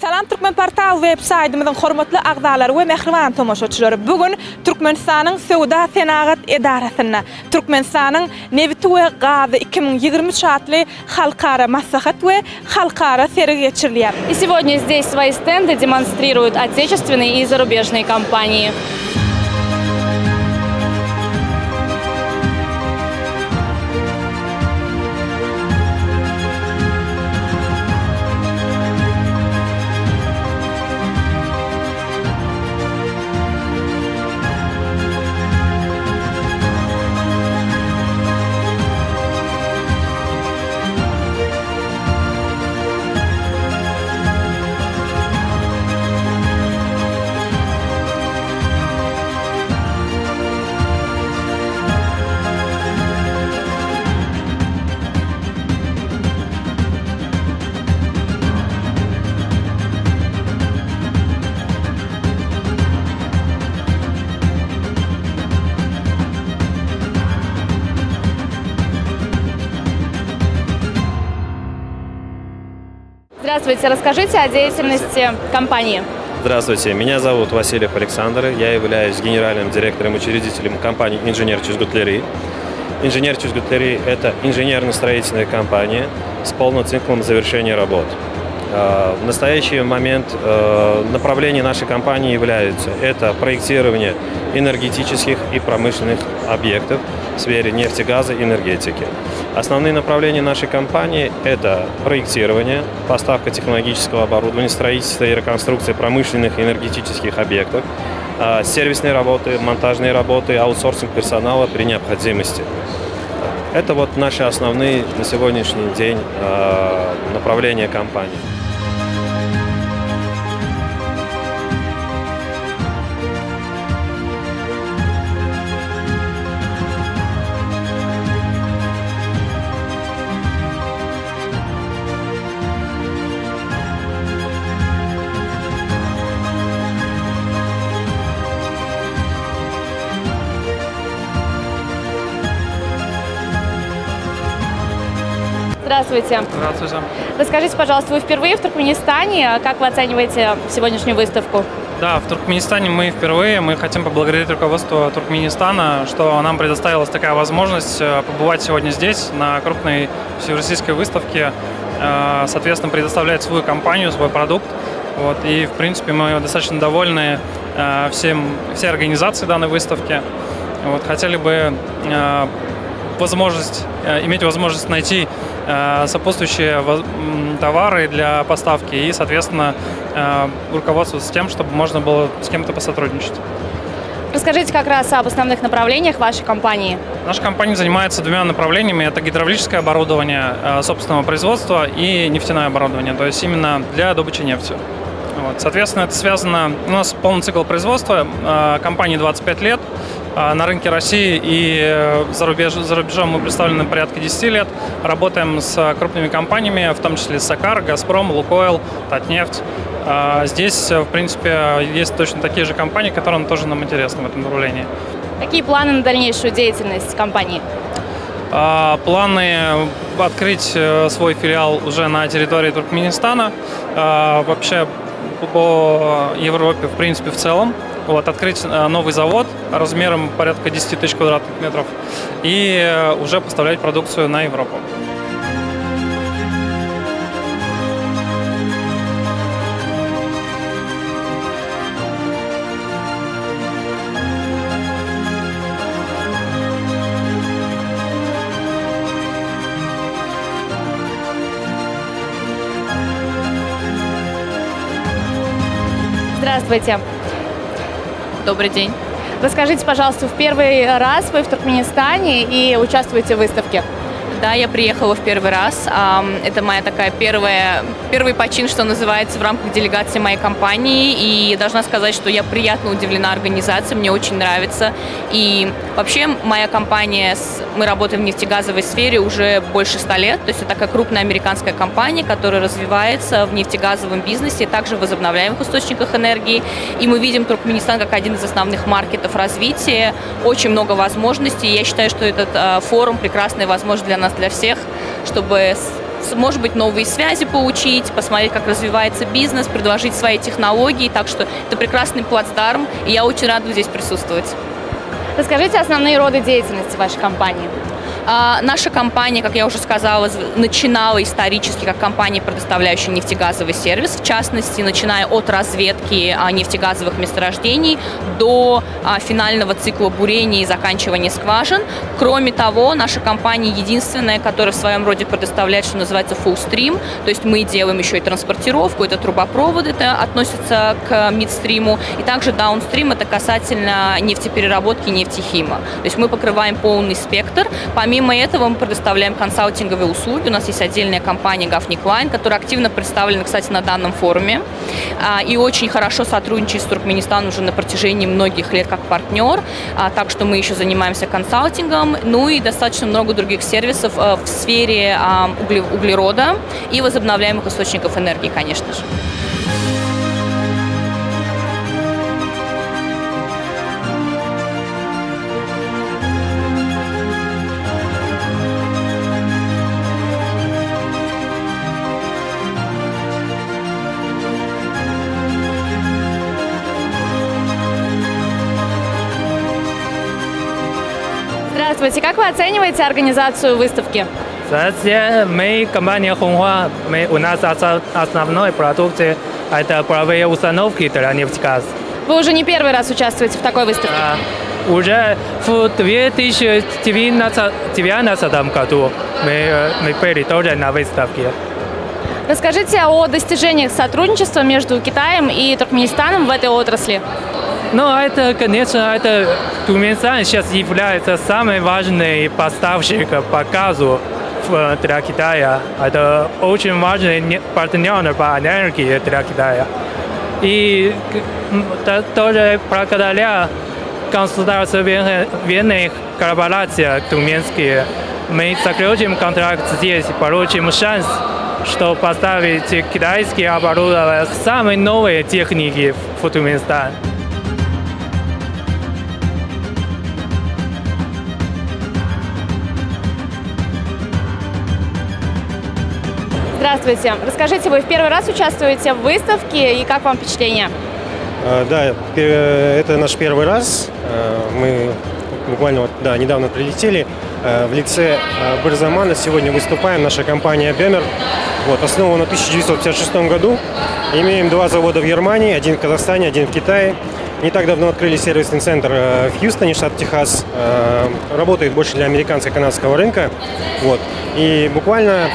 Salam Türkmen portal web-saytymyzyň hormatly agdalary we mehriban tomoşaçylary. Bugün Türkmenistanyň Sowda Senagat Edarasyna Türkmenistanyň Newit we Gazy 2023 adly halkara maslahat we halkara sergi geçirilýär. И сегодня здесь свои стенды демонстрируют отечественные и зарубежные компании. Здравствуйте, расскажите о деятельности компании. Здравствуйте, меня зовут Васильев Александр, я являюсь генеральным директором и учредителем компании «Инженер Чузгутлери». «Инженер Чузгутлери» – это инженерно-строительная компания с полным циклом завершения работ. В настоящий момент направления нашей компании являются это проектирование энергетических и промышленных объектов в сфере нефти, газа и энергетики. Основные направления нашей компании – это проектирование, поставка технологического оборудования, строительство и реконструкция промышленных и энергетических объектов, сервисные работы, монтажные работы, аутсорсинг персонала при необходимости. Это вот наши основные на сегодняшний день направления компании. Здравствуйте. Здравствуйте. Расскажите, пожалуйста, вы впервые в Туркменистане. Как вы оцениваете сегодняшнюю выставку? Да, в Туркменистане мы впервые. Мы хотим поблагодарить руководство Туркменистана, что нам предоставилась такая возможность побывать сегодня здесь, на крупной всероссийской выставке, соответственно, предоставлять свою компанию, свой продукт. Вот, и, в принципе, мы достаточно довольны всей организацией данной выставки. Вот, хотели бы иметь возможность найти сопутствующие товары для поставки и, соответственно, руководствоваться тем, чтобы можно было с кем-то посотрудничать. Расскажите как раз об основных направлениях вашей компании. Наша компания занимается двумя направлениями. Это гидравлическое оборудование собственного производства и нефтяное оборудование, то есть именно для добычи нефти. Вот. Соответственно, это связано... У нас полный цикл производства, компании 25 лет. На рынке России и за рубежом мы представлены порядка 10 лет. Работаем с крупными компаниями, в том числе с Сакар, Газпром, Лукойл, Татнефть. Здесь, в принципе, есть точно такие же компании, которые тоже нам интересны в этом направлении. Какие планы на дальнейшую деятельность компании? Планы открыть свой филиал уже на территории Туркменистана, вообще по Европе, в принципе, в целом. Вот, открыть новый завод размером порядка 10 тысяч квадратных метров и уже поставлять продукцию на Европу. Здравствуйте. Добрый день. Расскажите, пожалуйста, в первый раз вы в Туркменистане и участвуете в выставке? Да, я приехала в первый раз. Это моя такая первый почин, что называется, в рамках делегации моей компании. И должна сказать, что я приятно удивлена организацией, мне очень нравится. И вообще моя компания, мы работаем в нефтегазовой сфере уже больше 100 лет. То есть это такая крупная американская компания, которая развивается в нефтегазовом бизнесе, также в возобновляемых источниках энергии. И мы видим Туркменистан как один из основных маркетов развития. Очень много возможностей. Я считаю, что этот форум прекрасная возможность для нас, для всех, чтобы может быть, новые связи получить, посмотреть, как развивается бизнес, предложить свои технологии. Так что это прекрасный плацдарм, и я очень рада здесь присутствовать. Расскажите основные роды деятельности вашей компании. Наша компания, как я уже сказала, начинала исторически как компания, предоставляющая нефтегазовый сервис, в частности, начиная от разведки нефтегазовых месторождений до финального цикла бурения и заканчивания скважин. Кроме того, наша компания единственная, которая в своем роде предоставляет, что называется, full stream, то есть мы делаем еще и транспортировку, это трубопроводы, это относится к мидстриму, и также даунстрим, это касательно нефтепереработки, нефтехима. То есть мы покрываем полный спектр. Помимо этого мы предоставляем консалтинговые услуги. У нас есть отдельная компания Gaffney Klein, которая активно представлена, кстати, на данном форуме. И очень хорошо сотрудничает с Туркменистаном уже на протяжении многих лет как партнер. Так что мы еще занимаемся консалтингом. Ну и достаточно много других сервисов в сфере углерода и возобновляемых источников энергии, конечно же. Здравствуйте. Как вы оцениваете организацию выставки? Мы компания Хунхуа, у нас основной продукт – это паровые установки для нефтегаза. Вы уже не первый раз участвуете в такой выставке? Уже в 2019 году мы были тоже на выставке. Расскажите о достижениях сотрудничества между Китаем и Туркменистаном в этой отрасли. Ну, это, конечно, Туркменистан сейчас является самым важным поставщиком по газу для Китая. Это очень важный партнер по энергии для Китая. И тоже благодаря государственным корпорациям туркменские мы заключим контракт здесь, получим шанс, что поставить китайские оборудования самые новые техники в Туркменистан. Здравствуйте. Расскажите, вы в первый раз участвуете в выставке и как вам впечатление? Да, это наш первый раз. Мы буквально недавно прилетели. В лице Бирзамана сегодня выступаем. Наша компания Бемер. Основана в 1956 году. Имеем 2 завода в Германии, один в Казахстане, один в Китае. Не так давно открыли сервисный центр в Хьюстоне, штат Техас. Работает больше для американского и канадского рынка. И буквально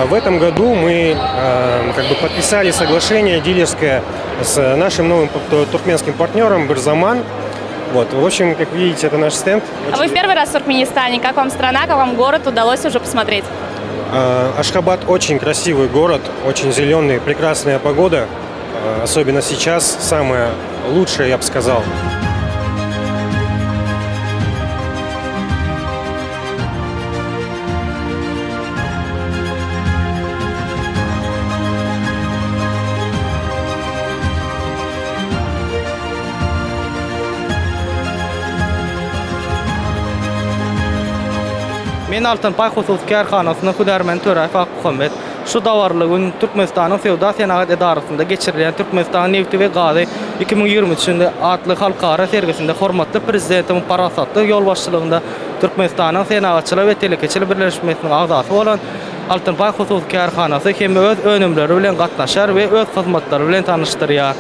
в этом году мы подписали соглашение дилерское с нашим новым туркменским партнером Бирзаман. В общем, как видите, это наш стенд. А вы в первый раз в Туркменистане. Как вам страна, как вам город удалось уже посмотреть? Ашхабад очень красивый город, очень зеленый, прекрасная погода. Особенно сейчас самое лучшее, я бы сказал. Men Altınpay Husus Karxanasynyň Hudarman Töräf Muhammed. Şu dawarlygyň Türkmenistanyň Sewda Senagat Edarasynda geçirilen Türkmenistan nefti we gazy 2023-nde atly halkara sergisinde hormatly prezidentiň parasatly ýol başçylygynda Türkmenistanyň Senagatçylar we Telekeçiler Birleşmesiniň agzasy bolan Altınpay Husus Karxanasy hem öz önümleri bilen gatnaşar we öz hyzmatlary bilen tanışdyrýar.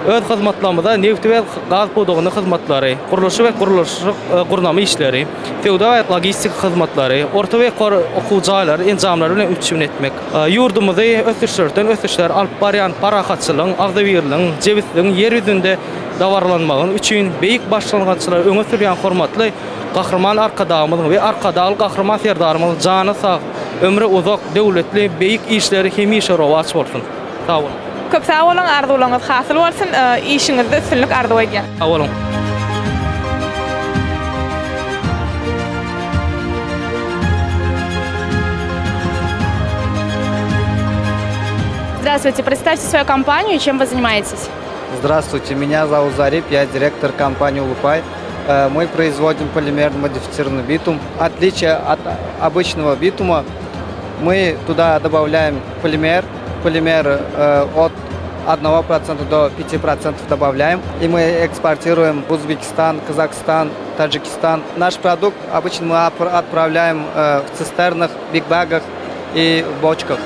Öz hyzmatlarymyzda neft we gaz bodugyny hyzmatlary, guruluşy we gurnamy işleri, sewda we logistik hyzmatlary, orta we okuwjalar, enjamlary bilen üçüň etmek. Ýurdumyzy ösüşler alyp barýan parahatçylygyň, agzabirligiň, jebisligiň yer ýüzünde dawarlanmagyny üçin beýik başlangaççylar öňe sürýän hormatly gahrman arkadağymyzyň we arkadaly gahrman serdarymyň jany sag, ömrü uzak, döwletli, beýik işleri hemişe rowaç bolsun. Sag bolun. Köp sağ olun, arzularınız hasıl bolsun, işiňizde üstünlük arzu edýän. Sag bolun. Здравствуйте. Представьте свою компанию и чем вы занимаетесь. Здравствуйте, меня зовут Зарип, я директор компании «Улупай». Мы производим полимерно модифицированный битум. Отличие от обычного битума Мы туда добавляем полимер. Полимер от 1% до 5% добавляем. И мы экспортируем в Узбекистан, Казахстан, Таджикистан. Наш продукт обычно мы отправляем в цистернах, бигбагах и в бочках.